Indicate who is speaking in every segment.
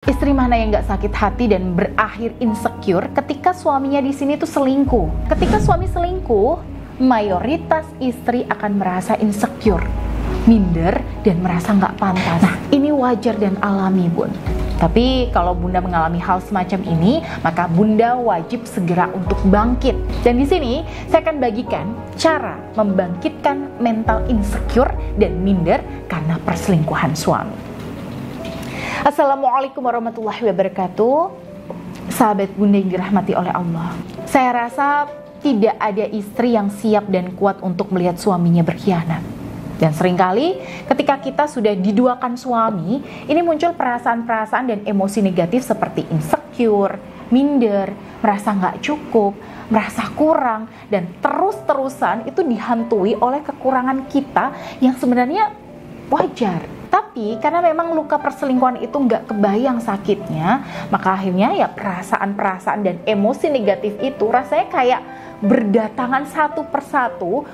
Speaker 1: Istri mana yang nggak sakit hati dan berakhir insecure ketika suaminya di sini tuh selingkuh? Ketika suami selingkuh, mayoritas istri akan merasa insecure, minder, dan merasa nggak pantas. Nah, ini wajar dan alami, Bun. Tapi kalau Bunda mengalami hal semacam ini, maka Bunda wajib segera untuk bangkit. Dan di sini saya akan bagikan cara membangkitkan mental insecure dan minder karena perselingkuhan suami. Assalamualaikum warahmatullahi wabarakatuh. Sahabat Bunda yang dirahmati oleh Allah, saya rasa tidak ada istri yang siap dan kuat untuk melihat suaminya berkhianat. Dan seringkali ketika kita sudah diduakan suami, ini muncul perasaan-perasaan dan emosi negatif seperti insecure, minder, merasa nggak cukup, merasa kurang, dan terus-terusan itu dihantui oleh kekurangan kita yang sebenarnya wajar. Tapi karena memang luka perselingkuhan itu nggak kebayang sakitnya, maka akhirnya ya perasaan-perasaan dan emosi negatif itu rasanya kayak berdatangan satu persatu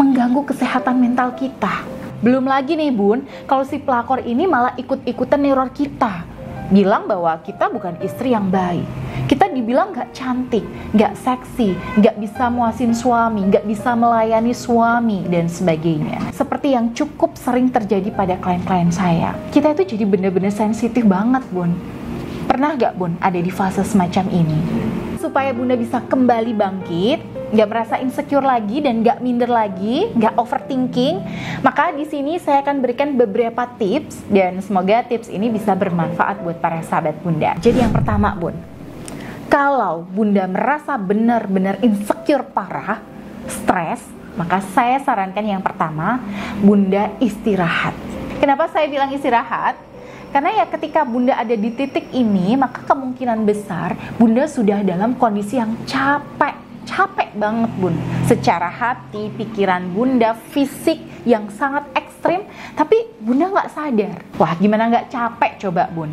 Speaker 1: mengganggu kesehatan mental kita. Belum lagi nih Bun, kalau si pelakor ini malah ikut-ikutan neror kita, bilang bahwa kita bukan istri yang baik, kita dibilang gak cantik, gak seksi, gak bisa muasin suami, gak bisa melayani suami, dan sebagainya. Seperti yang cukup sering terjadi pada klien-klien saya. Kita itu jadi bener-bener sensitif banget, Bun. Pernah gak, Bun, ada di fase semacam ini? Supaya Bunda bisa kembali bangkit, gak merasa insecure lagi dan gak minder lagi, gak overthinking, maka di sini saya akan berikan beberapa tips dan semoga tips ini bisa bermanfaat buat para sahabat Bunda. Jadi yang pertama, Bun, kalau Bunda merasa benar-benar insecure parah, stres, maka saya sarankan yang pertama, Bunda istirahat. Kenapa saya bilang istirahat? Karena ya ketika Bunda ada di titik ini, maka kemungkinan besar Bunda sudah dalam kondisi yang capek banget, Bun. Secara hati, pikiran Bunda, fisik yang sangat ekstrim, tapi Bunda nggak sadar. Wah, gimana nggak capek coba, Bun?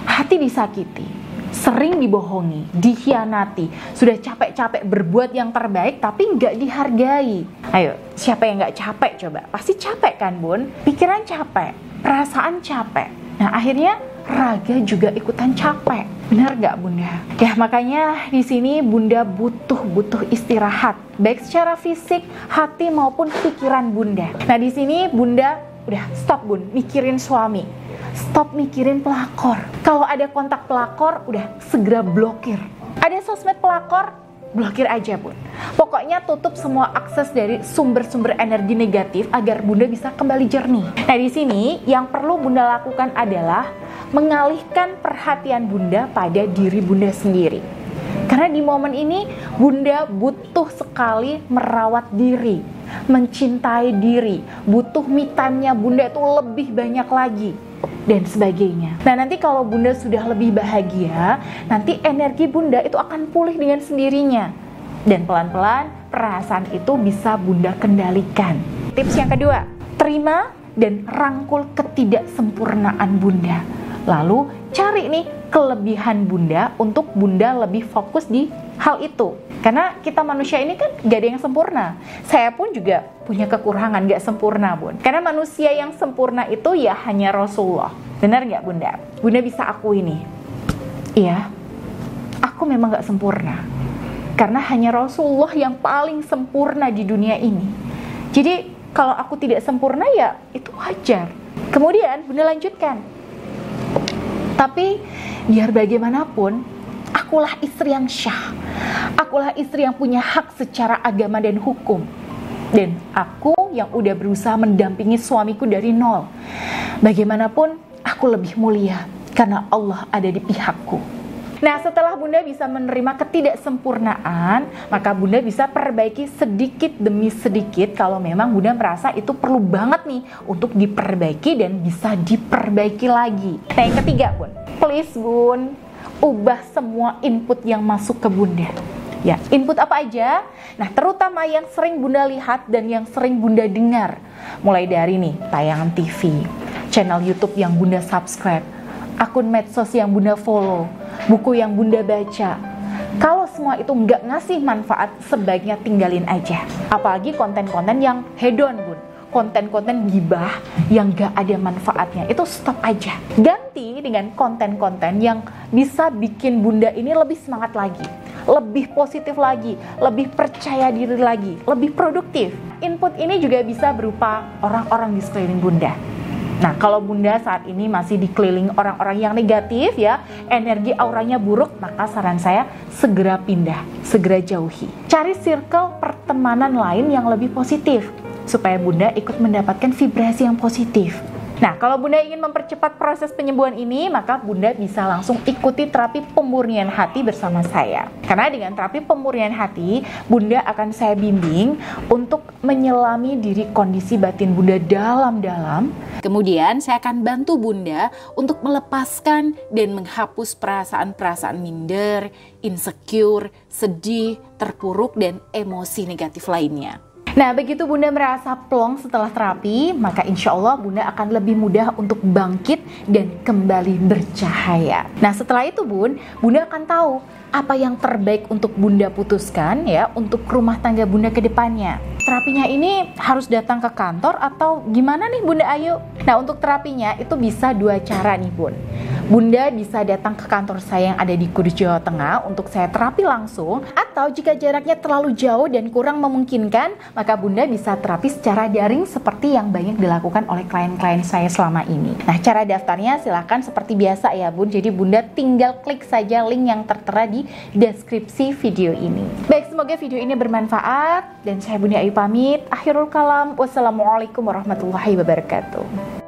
Speaker 1: Hati disakiti, sering dibohongi, dikhianati, sudah capek-capek berbuat yang terbaik tapi nggak dihargai. Ayo, siapa yang nggak capek coba? Pasti capek kan, Bun? Pikiran capek, perasaan capek. Nah, akhirnya raga juga ikutan capek. Benar nggak, Bunda? Ya, makanya di sini Bunda butuh istirahat, baik secara fisik, hati maupun pikiran Bunda. Nah, di sini Bunda udah stop, Bun, mikirin suami. Stop mikirin pelakor. Kalau ada kontak pelakor, udah segera blokir. Ada sosmed pelakor, blokir aja, Bun. Pokoknya tutup semua akses dari sumber-sumber energi negatif agar Bunda bisa kembali jernih. Nah, di sini yang perlu Bunda lakukan adalah mengalihkan perhatian Bunda pada diri Bunda sendiri. Karena di momen ini Bunda butuh sekali merawat diri, mencintai diri, butuh me time-nya Bunda itu lebih banyak lagi, dan sebagainya. Nah, nanti kalau Bunda sudah lebih bahagia, nanti energi Bunda itu akan pulih dengan sendirinya. Dan pelan-pelan perasaan itu bisa Bunda kendalikan. Tips yang kedua, terima dan rangkul ketidaksempurnaan Bunda. Lalu cari nih kelebihan Bunda untuk Bunda lebih fokus di hal itu. Karena kita manusia ini kan gak ada yang sempurna. Saya pun juga punya kekurangan, gak sempurna, Bun. Karena manusia yang sempurna itu ya hanya Rasulullah. Benar gak, Bunda? Bunda bisa akui nih, iya, aku memang gak sempurna. Karena hanya Rasulullah yang paling sempurna di dunia ini. Jadi kalau aku tidak sempurna ya itu wajar. Kemudian Bunda lanjutkan, tapi biar bagaimanapun, akulah istri yang syah. Akulah istri yang punya hak secara agama dan hukum. Dan aku yang udah berusaha mendampingi suamiku dari nol. Bagaimanapun, aku lebih mulia karena Allah ada di pihakku. Nah, setelah Bunda bisa menerima ketidaksempurnaan, maka Bunda bisa perbaiki sedikit demi sedikit kalau memang Bunda merasa itu perlu banget nih untuk diperbaiki dan bisa diperbaiki lagi. Nah, yang ketiga, Bun, please, Bun, ubah semua input yang masuk ke Bunda. Ya, input apa aja? Nah, terutama yang sering Bunda lihat dan yang sering Bunda dengar. Mulai dari nih, tayangan TV, channel YouTube yang Bunda subscribe, akun medsos yang Bunda follow, buku yang Bunda baca. Kalau semua itu nggak ngasih manfaat, sebaiknya tinggalin aja. Apalagi konten-konten yang hedon, Bun. konten-konten gibah yang gak ada manfaatnya. Itu stop aja. Ganti dengan konten-konten yang bisa bikin Bunda ini lebih semangat lagi, lebih positif lagi, lebih percaya diri lagi, lebih produktif. Input ini juga bisa berupa orang-orang di sekeliling Bunda. Nah, kalau Bunda saat ini masih dikelilingi orang-orang yang negatif ya, energi auranya buruk, maka saran saya segera pindah, segera jauhi. Cari circle pertemanan lain yang lebih positif, supaya Bunda ikut mendapatkan vibrasi yang positif. Nah, kalau Bunda ingin mempercepat proses penyembuhan ini, maka Bunda bisa langsung ikuti terapi pemurnian hati bersama saya. Karena dengan terapi pemurnian hati, Bunda akan saya bimbing untuk menyelami diri kondisi batin Bunda dalam-dalam. Kemudian saya akan bantu Bunda untuk melepaskan dan menghapus perasaan-perasaan minder, insecure, sedih, terpuruk, dan emosi negatif lainnya. Nah, begitu Bunda merasa plong setelah terapi, maka insya Allah Bunda akan lebih mudah untuk bangkit dan kembali bercahaya. Nah, setelah itu Bunda akan tahu apa yang terbaik untuk Bunda putuskan ya untuk rumah tangga Bunda ke depannya. Terapinya ini harus datang ke kantor atau gimana nih Bunda Ayu? Nah, untuk terapinya itu bisa 2 cara nih Bunda bisa datang ke kantor saya yang ada di Kudus, Jawa Tengah untuk saya terapi langsung, atau jika jaraknya terlalu jauh dan kurang memungkinkan, maka Bunda bisa terapi secara daring seperti yang banyak dilakukan oleh klien-klien saya selama ini. Nah, cara daftarnya silahkan seperti biasa ya jadi Bunda tinggal klik saja link yang tertera di deskripsi video ini. Baik, semoga video ini bermanfaat dan saya Bunda Ayu pamit. Akhirul kalam, wassalamualaikum warahmatullahi wabarakatuh.